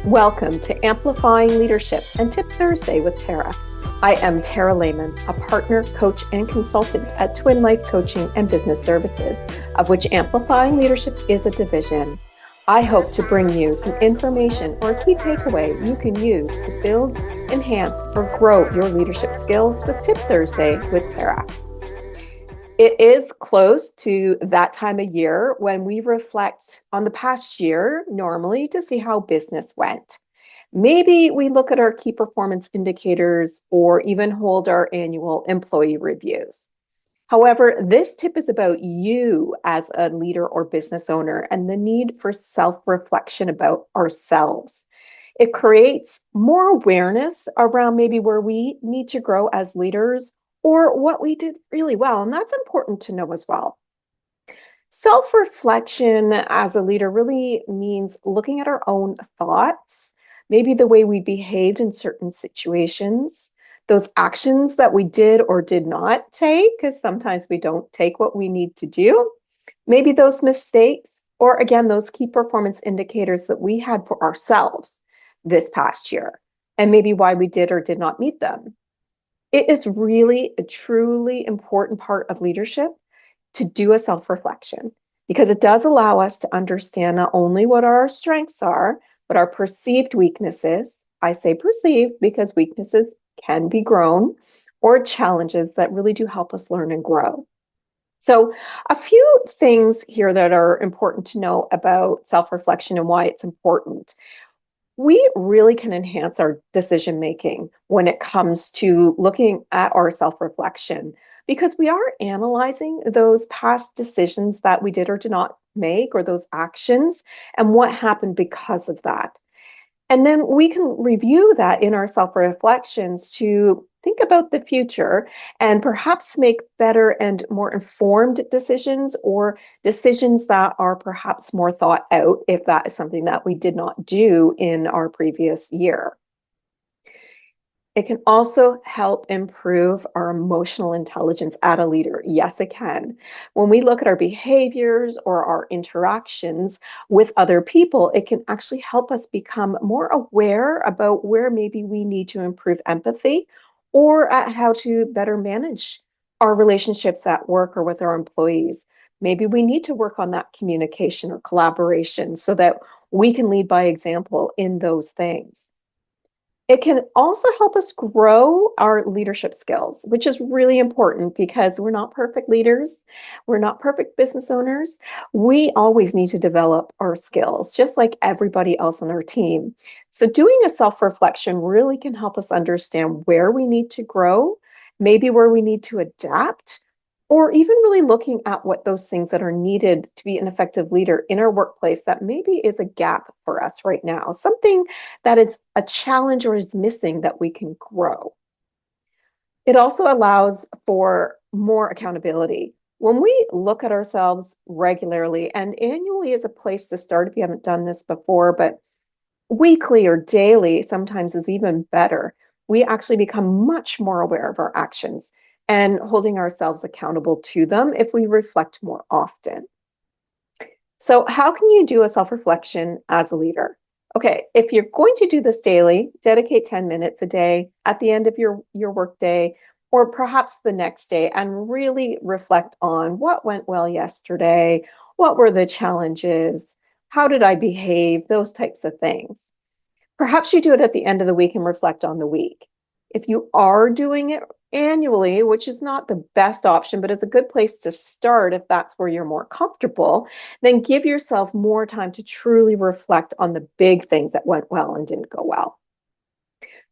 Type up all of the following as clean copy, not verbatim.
Welcome to Amplifying Leadership and Tip Thursday with Tara. I am Tara Lehman, a partner, coach, and consultant at Twin Life Coaching and Business Services, of which Amplifying Leadership is a division. I hope to bring you some information or a key takeaway you can use to build, enhance, or grow your leadership skills with Tip Thursday with Tara. It is close to that time of year when we reflect on the past year, normally to see how business went. Maybe we look at our key performance indicators or even hold our annual employee reviews. However, this tip is about you as a leader or business owner and the need for self-reflection about ourselves. It creates more awareness around maybe where we need to grow as leaders or what we did really well. And that's important to know as well. Self-reflection as a leader really means looking at our own thoughts, maybe the way we behaved in certain situations, those actions that we did or did not take, because sometimes we don't take what we need to do, maybe those mistakes, or again, those key performance indicators that we had for ourselves this past year, and maybe why we did or did not meet them. It is really a truly important part of leadership to do a self-reflection because it does allow us to understand not only what our strengths are, but our perceived weaknesses. I say perceived because weaknesses can be grown, or challenges that really do help us learn and grow. So, a few things here that are important to know about self-reflection and why it's important. We really can enhance our decision making when it comes to looking at our self reflection because we are analyzing those past decisions that we did or did not make, or those actions, and what happened because of that. And then we can review that in our self reflections to think about the future and perhaps make better and more informed decisions, or decisions that are perhaps more thought out if that is something that we did not do in our previous year. It can also help improve our emotional intelligence as a leader. Yes, it can. When we look at our behaviors or our interactions with other people, it can actually help us become more aware about where maybe we need to improve empathy, or at how to better manage our relationships at work or with our employees. Maybe we need to work on that communication or collaboration so that we can lead by example in those things. It can also help us grow our leadership skills, which is really important because we're not perfect leaders. We're not perfect business owners. We always need to develop our skills, just like everybody else on our team. So, doing a self reflection really can help us understand where we need to grow, maybe where we need to adapt, or even really looking at what those things that are needed to be an effective leader in our workplace that maybe is a gap for us right now, something that is a challenge or is missing that we can grow. It also allows for more accountability. When we look at ourselves regularly, and annually is a place to start if you haven't done this before, but weekly or daily sometimes is even better. We actually become much more aware of our actions and holding ourselves accountable to them if we reflect more often. So, how can you do a self reflection as a leader? Okay, if you're going to do this daily, dedicate 10 minutes a day at the end of your work day, or perhaps the next day, and really reflect on what went well yesterday, what were the challenges, how did I behave, those types of things. Perhaps you do it at the end of the week and reflect on the week. If you are doing it annually, which is not the best option, but it's a good place to start if that's where you're more comfortable, then give yourself more time to truly reflect on the big things that went well and didn't go well.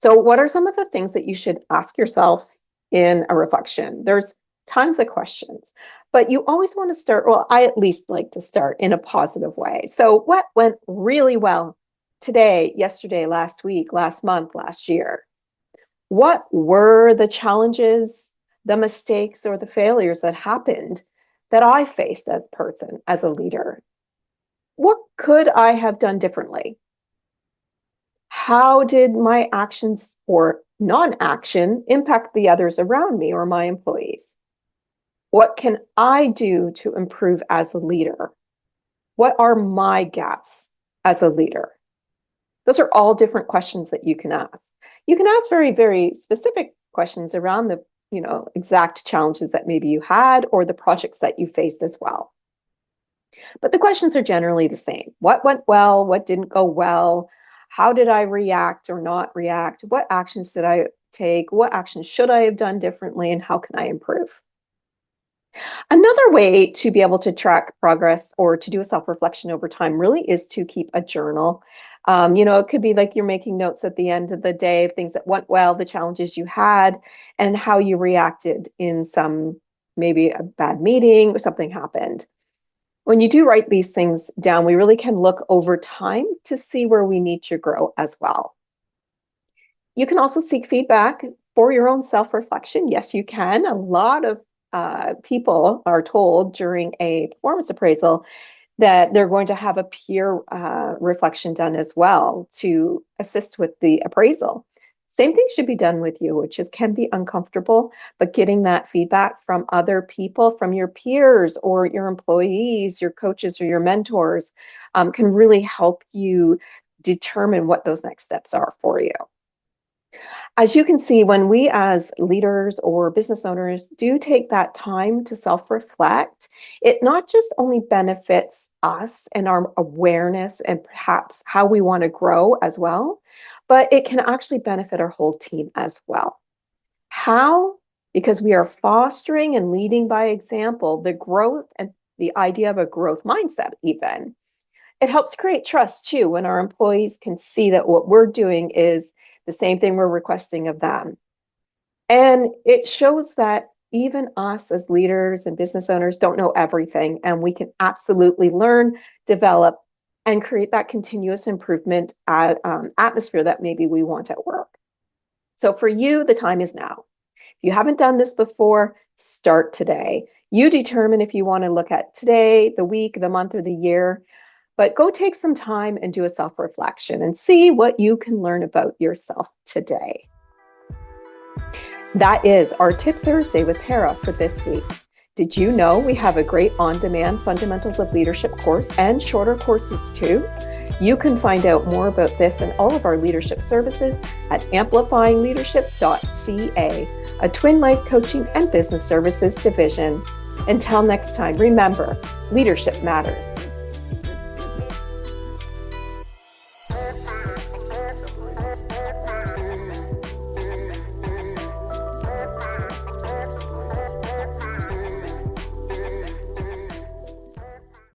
So, what are some of the things that you should ask yourself in a reflection? There's tons of questions, but you always want to start, well, I at least like to start in a positive way. So, what went really well today, yesterday, last week, last month, last year? What were the challenges, the mistakes, or the failures that happened that I faced as a person, as a leader? What could I have done differently? How did my actions or non-action impact the others around me or my employees? What can I do to improve as a leader? What are my gaps as a leader? Those are all different questions that you can ask. You can ask very, very specific questions around the, exact challenges that maybe you had or the projects that you faced as well. But the questions are generally the same. What went well? What didn't go well? How did I react or not react? What actions did I take? What actions should I have done differently? And how can I improve? Another way to be able to track progress or to do a self-reflection over time really is to keep a journal. It could be like you're making notes at the end of the day of things that went well, the challenges you had, and how you reacted in some, maybe a bad meeting or something happened. When you do write these things down, we really can look over time to see where we need to grow as well. You can also seek feedback for your own self-reflection. Yes, you can. A lot of people are told during a performance appraisal that they're going to have a peer reflection done as well to assist with the appraisal. Same thing should be done with you, which can be uncomfortable, but getting that feedback from other people, from your peers or your employees, your coaches or your mentors, can really help you determine what those next steps are for you. As you can see, when we as leaders or business owners do take that time to self-reflect, it not just only benefits us and our awareness and perhaps how we want to grow as well, but it can actually benefit our whole team as well. How? Because we are fostering and leading by example the growth and the idea of a growth mindset even. It helps create trust too when our employees can see that what we're doing is the same thing we're requesting of them. And it shows that even us as leaders and business owners don't know everything, and we can absolutely learn, develop, and create that continuous improvement atmosphere that maybe we want at work. So for you, the time is now. If you haven't done this before, start today. You determine if you want to look at today, the week, the month, or the year. But go take some time and do a self-reflection and see what you can learn about yourself today. That is our Tip Thursday with Tara for this week. Did you know we have a great on-demand Fundamentals of Leadership course and shorter courses too? You can find out more about this and all of our leadership services at amplifyingleadership.ca, a Twin Life coaching and business services division. Until next time, remember, leadership matters.